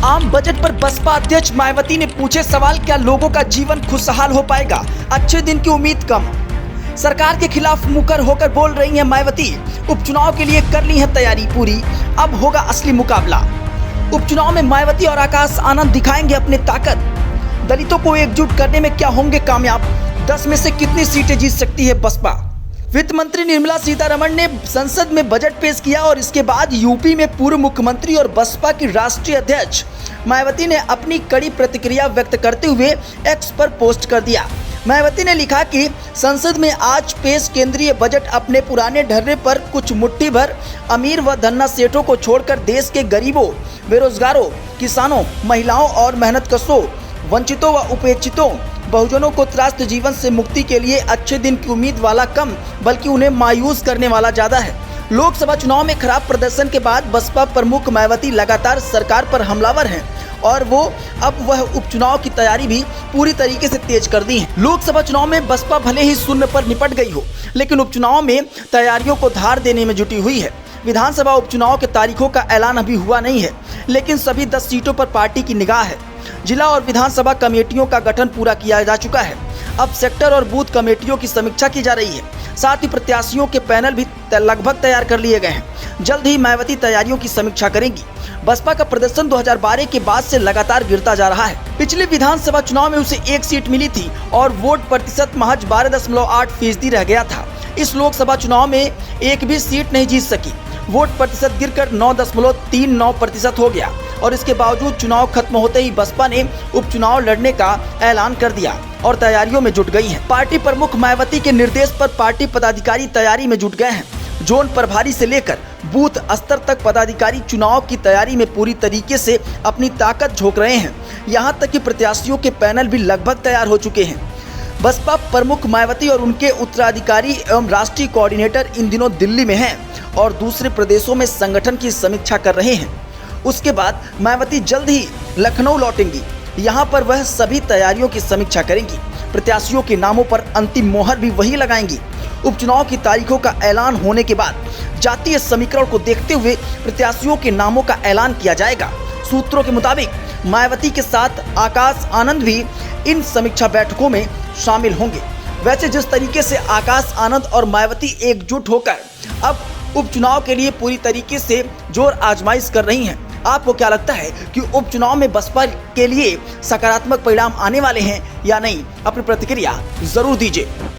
आम बजट पर बसपा अध्यक्ष मायावती ने पूछे सवाल, क्या लोगों का जीवन खुशहाल हो पाएगा? अच्छे दिन की उम्मीद कम। सरकार के खिलाफ मुकर होकर बोल रही हैं मायावती। उपचुनाव के लिए कर ली है तैयारी पूरी, अब होगा असली मुकाबला। उपचुनाव में मायावती और आकाश आनंद दिखाएंगे अपनी ताकत। दलितों को एकजुट करने में क्या होंगे कामयाब? 10 में से कितनी सीटें जीत सकती है बसपा? वित्त मंत्री निर्मला सीतारमण ने संसद में बजट पेश किया और इसके बाद यूपी में पूर्व मुख्यमंत्री और बसपा की राष्ट्रीय अध्यक्ष मायावती ने अपनी कड़ी प्रतिक्रिया व्यक्त करते हुए एक्स पर पोस्ट कर दिया। मायावती ने लिखा कि संसद में आज पेश केंद्रीय बजट अपने पुराने ढर्रे पर कुछ मुट्ठी भर अमीर व धन्ना सेठों को छोड़कर देश के गरीबों, बेरोजगारों, किसानों, महिलाओं और मेहनतकशों, वंचितों व उपेक्षितों, बहुजनों को त्रास्त जीवन से मुक्ति के लिए अच्छे दिन की उम्मीद वाला कम, बल्कि उन्हें मायूस करने वाला ज्यादा है। लोकसभा चुनाव में खराब प्रदर्शन के बाद बसपा प्रमुख मायावती लगातार सरकार पर हमलावर हैं और अब वह उपचुनाव की तैयारी भी पूरी तरीके से तेज कर दी है। लोकसभा चुनाव में बसपा भले ही शून्य पर निपट गई हो, लेकिन उपचुनाव में तैयारियों को धार देने में जुटी हुई है। विधानसभा उपचुनाव के तारीखों का ऐलान अभी हुआ नहीं है, लेकिन सभी 10 सीटों पर पार्टी की निगाह है। जिला और विधानसभा कमेटियों का गठन पूरा किया जा चुका है। अब सेक्टर और बूथ कमेटियों की समीक्षा की जा रही है। साथ ही प्रत्याशियों के पैनल भी लगभग तैयार कर लिए गए हैं। जल्द ही मायावती तैयारियों की समीक्षा करेंगी। बसपा का प्रदर्शन 2012 के बाद से लगातार गिरता जा रहा है। पिछले विधानसभा चुनाव में उसे 1 सीट मिली थी और वोट प्रतिशत महज 12.8% रह गया था। इस लोकसभा चुनाव में एक भी सीट नहीं जीत सकी। वोट प्रतिशत गिरकर 9.39% हो गया और इसके बावजूद चुनाव खत्म होते ही बसपा ने उपचुनाव लड़ने का ऐलान कर दिया और तैयारियों में जुट गई है। पार्टी प्रमुख मायावती के निर्देश पर पार्टी पदाधिकारी तैयारी में जुट गए हैं। जोन प्रभारी से लेकर बूथ स्तर तक पदाधिकारी चुनाव की तैयारी में पूरी तरीके से अपनी ताकत झोंक रहे हैं। यहाँ तक कि प्रत्याशियों के पैनल भी लगभग तैयार हो चुके हैं। बसपा प्रमुख मायावती और उनके उत्तराधिकारी एवं राष्ट्रीय कोऑर्डिनेटर इन दिनों दिल्ली में हैं और दूसरे प्रदेशों में संगठन की समीक्षा कर रहे हैं। उसके बाद मायावती जल्द ही लखनऊ लौटेंगी। यहाँ पर वह सभी तैयारियों की समीक्षा करेंगी। प्रत्याशियों के नामों पर अंतिम मोहर भी वही लगाएंगी। उपचुनाव की तारीखों का ऐलान होने के बाद जातीय समीकरण को देखते हुए प्रत्याशियों के नामों का ऐलान किया जाएगा। सूत्रों के मुताबिक मायावती के साथ आकाश आनंद भी इन समीक्षा बैठकों में शामिल होंगे। वैसे जिस तरीके से आकाश आनंद और मायावती एकजुट होकर अब उपचुनाव के लिए पूरी तरीके से जोर आजमाइश कर रही हैं, आपको क्या लगता है कि उपचुनाव में बसपा के लिए सकारात्मक परिणाम आने वाले हैं या नहीं? अपनी प्रतिक्रिया जरूर दीजिए।